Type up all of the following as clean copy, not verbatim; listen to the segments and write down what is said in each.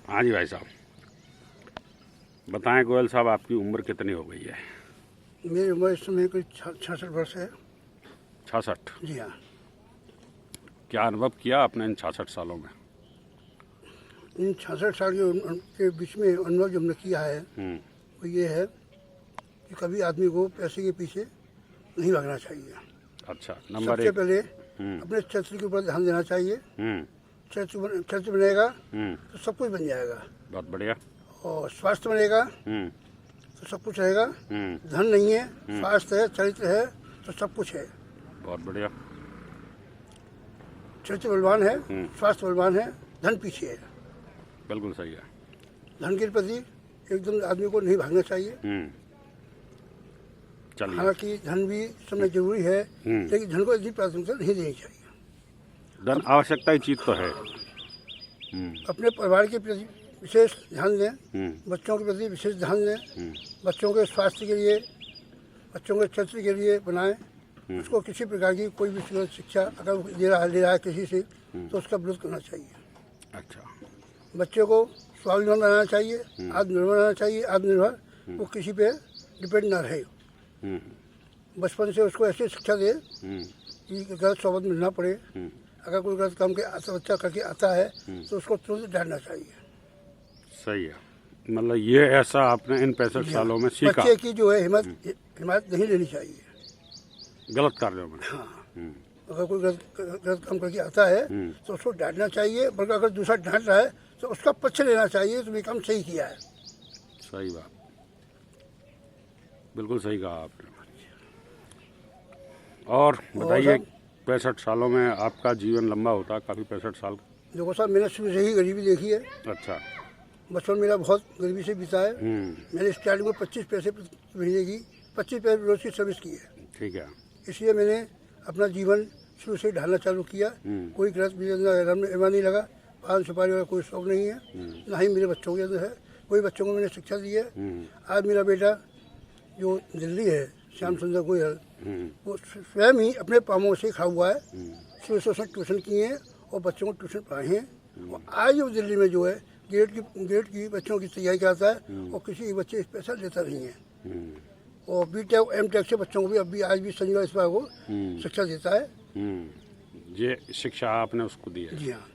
हाँ जी भाई साहब, बताएं गोयल साहब, आपकी उम्र कितनी हो गई है? मेरी उम्र इस समय कोई 66 वर्ष है। 66? जी हाँ। क्या अनुभव किया आपने इन 66 सालों में? इन 66 साल के बीच में अनुभव जो हमने किया है वो ये है कि कभी आदमी को पैसे के पीछे नहीं भागना चाहिए। अच्छा, नंबर सबसे एक। पहले अपने चरित्र के ऊपर ध्यान देना चाहिए। चरित्र बनेगा तो सब कुछ बन जाएगा। बहुत बढ़िया। और स्वास्थ्य बनेगा तो सब कुछ रहेगा। धन नहीं है, स्वास्थ्य है, चरित्र है तो सब कुछ है। बहुत बढ़िया। चरित्र बलवान है, स्वास्थ्य बलवान है, धन पीछे है। बिल्कुल सही है। धन के प्रति एकदम आदमी को नहीं भागना चाहिए। चलिए। हालांकि धन भी समय जरूरी है, लेकिन धन को इतनी प्राथमिकता नहीं देनी चाहिए। धन आवश्यकता की चीज तो है। अपने परिवार के प्रति विशेष ध्यान दें, बच्चों के प्रति विशेष ध्यान दें, बच्चों के स्वास्थ्य के लिए, बच्चों के चरित्र के लिए बनाएं। उसको किसी प्रकार की कोई भी शिक्षा अगर ले रहा है किसी से तो उसका विरोध करना चाहिए। अच्छा। बच्चे को स्वाभिमान बनाना चाहिए, आत्मनिर्भर बनाना चाहिए। आत्मनिर्भर वो किसी पे डिपेंड ना रहे। बचपन से उसको ऐसी शिक्षा दे कि गलत सोबत में ना पड़े। अगर कोई गलत काम के बच्चा करके आता है तो उसको तुरंत डांटना चाहिए। सही है। मतलब ये ऐसा आपने इन 65 सालों में सीखा। बच्चे की जो है हिम्मत नहीं लेनी चाहिए गलत कार्यों में। हाँ। अगर कोई गलत काम करके आता है तो उसको डांटना चाहिए, बल्कि अगर दूसरा डांट रहा है तो उसका पक्ष लेना चाहिए तो ये काम सही किया है। सही बात, बिल्कुल सही कहा आपने। और बताइए, 65 सालों में आपका जीवन लंबा होता काफ़ी। 65 साल देखो साहब, मैंने शुरू से ही गरीबी देखी है। अच्छा। बचपन मेरा बहुत गरीबी से बीता है। मैंने स्टार्टिंग में 25 पैसे महीने की 25 पैसे रोज की सर्विस की है। ठीक है। इसलिए मैंने अपना जीवन शुरू से ढालना चालू किया। कोई गलत बिजनेस नहीं लगा, पान सुपारी वाला कोई शौक नहीं है, ना ही मेरे बच्चों के अंदर है। कोई बच्चों को मैंने शिक्षा दी है। आज मेरा बेटा जो दिल्ली है, श्याम सुंदर गोयल, वो स्वयं ही अपने पामों से खड़ा हुआ है। शुरू से उसने ट्यूशन किए हैं और बच्चों को ट्यूशन पढ़ाए हैं। और आज वो दिल्ली में जो है ग्रेड की बच्चों की तैयारी कराता है और किसी एक बच्चे पैसा लेता नहीं है। और बीटेक एमटेक से बच्चों को भी अभी आज भी संजय इस बार को शिक्षा देता है। ये शिक्षा आपने उसको दी है? जी हाँ।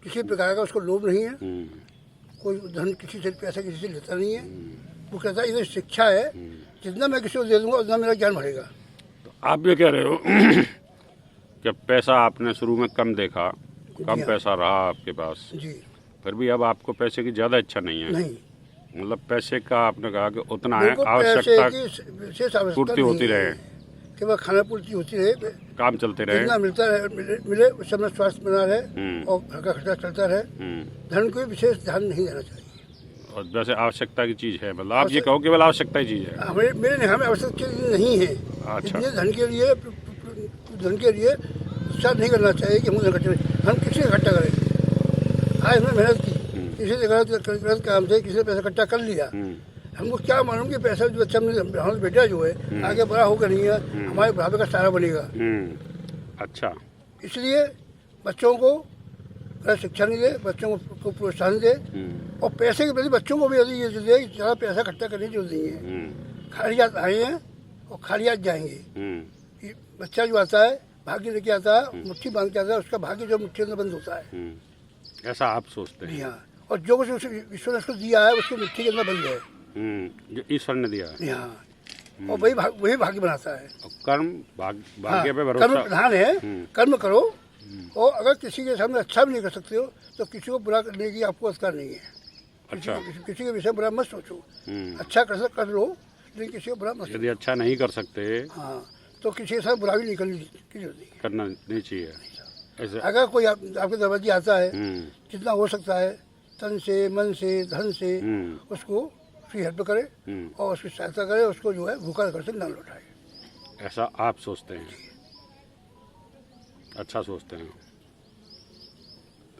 किसी प्रकार का उसको लोभ नहीं है। कोई धन किसी से पैसा किसी से लेता नहीं है। वो कहता है ये शिक्षा है, जितना मैं किसी को दे दूंगा उतना मेरा ज्ञान बढ़ेगा। तो आप ये कह रहे हो कि पैसा आपने शुरू में कम देखा, कम पैसा रहा आपके पास जी, फिर भी अब आपको पैसे की ज़्यादा इच्छा नहीं है? नहीं। मतलब पैसे का आपने कहा कि उतना है, आवश्यकता पूर्ति होती रहे, केवल खाना पूर्ति होती रहे, काम चलते रहे, जितना मिलता रहे मिले उस समय स्वास्थ्य बना रहे और घर का खर्चा चलता रहे। धन को विशेष ध्यान नहीं देना चाहिए। और वैसे आवश्यकता की चीज़ है, मतलब आप ये कहो केवल आवश्यकता की चीज़ है? मेरे निगाह में आवश्यकता नहीं है। अच्छा। धन के लिए विचार नहीं करना चाहिए कि हम किसी इकट्ठा करें। आज हमने मेहनत की, किसी ने गलत काम से किसी ने पैसा इकट्ठा कर लिया। हमको क्या मालूम कि पैसा जो बच्चा हमारा बेटा जो है आगे बड़ा होकर नहीं है, हमारे बुढ़ापे का सहारा बनेगा। अच्छा। इसलिए बच्चों को शिक्षा नहीं दे, बच्चों को प्रोत्साहन दे। और पैसे के प्रति बच्चों को भी यदि ये दे कि ज़्यादा पैसा इकट्ठा करने की जरूरत नहीं है। खाली हाथ आए हैं और खाली हाथ जाएंगे। बच्चा जो आता है भाग्य लेके आता है, मुट्ठी बांध के आता है, उसका भाग्य जो मुट्ठी अंदर बंद होता है। ऐसा आप सोचते हैं? जी हाँ। और जो कुछ ईश्वर ने उसको दिया है उसकी मुट्ठी के अंदर बंद है। जो ईश्वर ने दिया है। हाँ। और वही भाग्य बनाता है। और कर्म भाग्य पे भरोसा। कर्म प्रधान है। कर्म करो, और अगर किसी के सामने अच्छा भी नहीं कर सकते हो तो किसी को बुरा करने की आपको अधिकार नहीं है। अच्छा। किसी के विषय में बुरा मत सोचो। अच्छा कर लो, लेकिन किसी को बुरा मत। यदि अच्छा नहीं कर सकते हाँ तो किसी के साथ बुरा भी नहीं करना नहीं चाहिए। ऐसे अगर कोई आपके दरवाजे आता है, जितना हो सकता है तन से, मन से, धन से उसको उसकी हेल्प करे और उसकी सहायता करे, उसको जो है भूखा कर से न लौटाए। ऐसा आप सोचते हैं? अच्छा सोचते हैं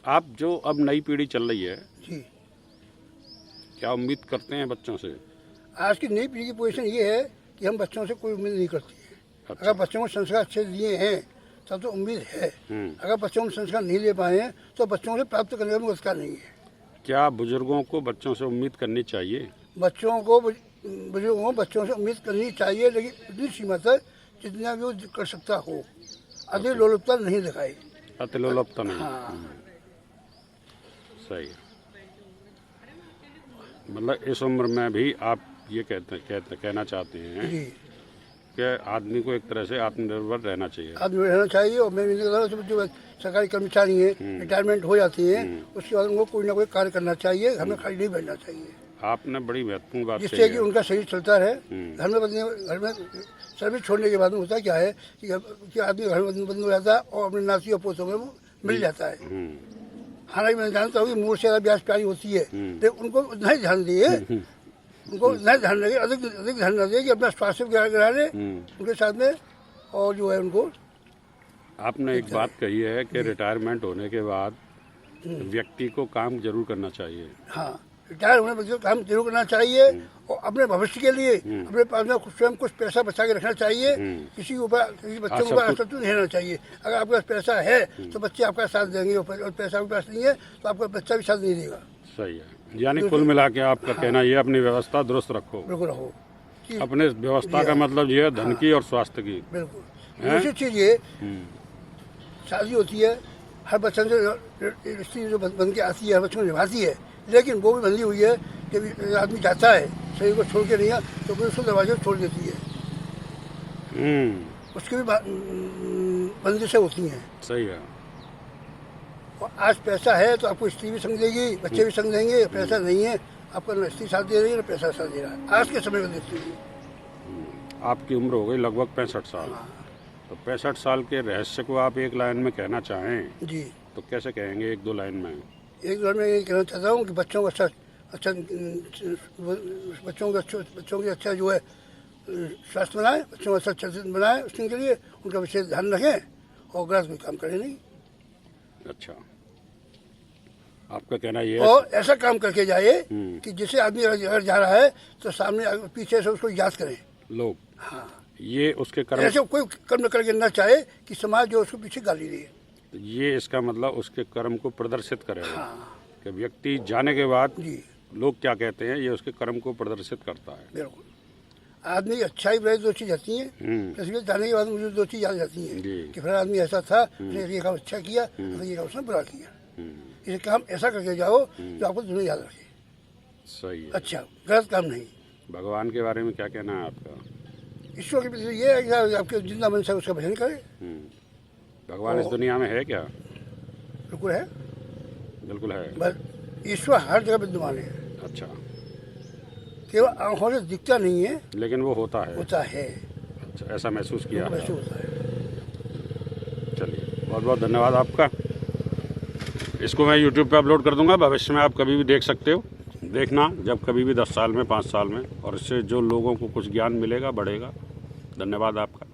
आप। जो अब नई पीढ़ी चल रही है जी, क्या उम्मीद करते हैं बच्चों से? आज की नई पीढ़ी की पोजीशन ये है कि हम बच्चों से कोई उम्मीद नहीं करते हैं। अच्छा। अगर बच्चों को संस्कार अच्छे दिए हैं तब तो उम्मीद है। अगर बच्चों को संस्कार नहीं दे पाए हैं तो बच्चों से प्राप्त करने में अधिकार नहीं है। क्या बुजुर्गों को बच्चों से उम्मीद करनी चाहिए? बच्चों को बुजुर्गों को बच्चों से उम्मीद करनी चाहिए, लेकिन इतनी सीमा तक जितना भी वो कर सकता हो। अधिक लोलुपता नहीं दिखाए। अति लोलुपता नहीं। हाँ। सही है। मतलब इस उम्र में भी आप ये कहना चाहते हैं जी, कि आदमी को एक तरह से आत्मनिर्भर रहना चाहिए। आदमी रहना चाहिए। और मैं जो सरकारी कर्मचारी हैं, रिटायरमेंट हो जाती हैं, उसके बाद उनको कोई ना कोई कार्य करना चाहिए, घर में खाली नहीं बैठना चाहिए। आपने बड़ी महत्वपूर्ण बात जिससे कि उनका शरीर चलता रहे। घर में सर्विस छोड़ने के बाद में होता क्या है कि आदमी घर में बंद हो जाता है और अपने नाती और पोतों में वो मिल जाता है। हालांकि मैं जानता हूँ कि मूड से ज़्यादा ब्याज प्यारी होती है, लेकिन उनको उतना ही ध्यान दिए, उनको उतना ही ध्यान लगे, अधिक ध्यान न दिए कि अपना स्वास्थ्य गिरा ले उनके साथ में। और जो है उनको आपने एक बात कही है कि रिटायरमेंट होने के बाद व्यक्ति को काम जरूर करना चाहिए। हाँ, रिटायर होने पर काम जरूर करना चाहिए और अपने भविष्य के लिए अपने पास में स्वयं कुछ पैसा बचा के रखना चाहिए। किसी के ऊपर, किसी बच्चों के ऊपर आश्रित नहीं रहना चाहिए। अगर आपके पास पैसा है तो बच्चे आपका साथ देंगे, और पैसा आपके पास नहीं है तो आपका बच्चा भी साथ नहीं देगा। सही है। यानी कुल मिला के आपका कहना ये अपनी व्यवस्था दुरुस्त रखो। बिल्कुल रहो। अपने व्यवस्था का मतलब ये है धन की और स्वास्थ्य की। बिल्कुल। दूसरी चीज ये, शादी होती है, हर बच्चों से रिश्ते जो बन के आती है, हर बच्चों को निभाती है, लेकिन वो भी बंधी हुई है कि आदमी जाता है शरीर को छोड़ के नहीं है तो फिर उसको दरवाजे छोड़ देती है। उसकी भी बंदिशें होती हैं। सही है। और आज पैसा है तो आपको स्त्री भी संग देगी, बच्चे भी संग देंगे। पैसा नहीं है, आपको न स्त्री साथ दे रही है न पैसा साथ दे रहा है आज के समय में देखते हुए। आपकी उम्र हो गई लगभग 65 साल। तो 65 साल के रहस्य को आप एक लाइन में कहना चाहें जी, तो कैसे कहेंगे? एक दो लाइन में। एक बार मैं ये कहना चाहता हूँ कि बच्चों का अच्छा जो है स्वास्थ्य बनाए, बच्चों को अच्छा चरित्र बनाए, उसके लिए उनका विशेष ध्यान रखें और गलत कोई काम करें नहीं। अच्छा, आपका कहना ये है। और ऐसा काम करके जाए कि जिसे आदमी अगर जा रहा है तो सामने पीछे से उसको याद करें लोग। हाँ, ये उसके कर्म, ऐसे कोई कर्म करके ना चाहे कि समाज जो उसको पीछे गाली दे। ये इसका मतलब उसके कर्म को प्रदर्शित करेगा। हाँ कि व्यक्ति जाने के बाद जी, लोग क्या कहते हैं, ये उसके कर्म को प्रदर्शित करता है। बिल्कुल। आदमी की अच्छाई बुराई दो चीज आती हैं। तस्वीर जाने के बाद मुझे दो चीज याद जाती हैं कि फिर आदमी ऐसा था, उसने ये काम अच्छा किया, तो ये काम उसने बुरा किया। इसे काम ऐसा करके जाओ जो आपको दुनिया याद रखे। सही है। अच्छा, गलत काम नहीं। भगवान के बारे में क्या कहना है आपका? ईश्वर के प्रति ये है कि आपके जिंदा मन से उसका भजन करे। भगवान इस दुनिया में है क्या? बिल्कुल है। बिल्कुल है। बस ईश्वर हर जगह विद्यमान है। अच्छा, केवल आंखों से दिखता नहीं है, लेकिन वो होता है। होता है। अच्छा, ऐसा महसूस किया है। महसूस होता है। चलिए, बहुत बहुत धन्यवाद आपका। इसको मैं YouTube पे अपलोड कर दूंगा। भविष्य में आप कभी भी देख सकते हो। देखना जब कभी भी 10 साल में, 5 साल में, और इससे जो लोगों को कुछ ज्ञान मिलेगा, बढ़ेगा। धन्यवाद आपका।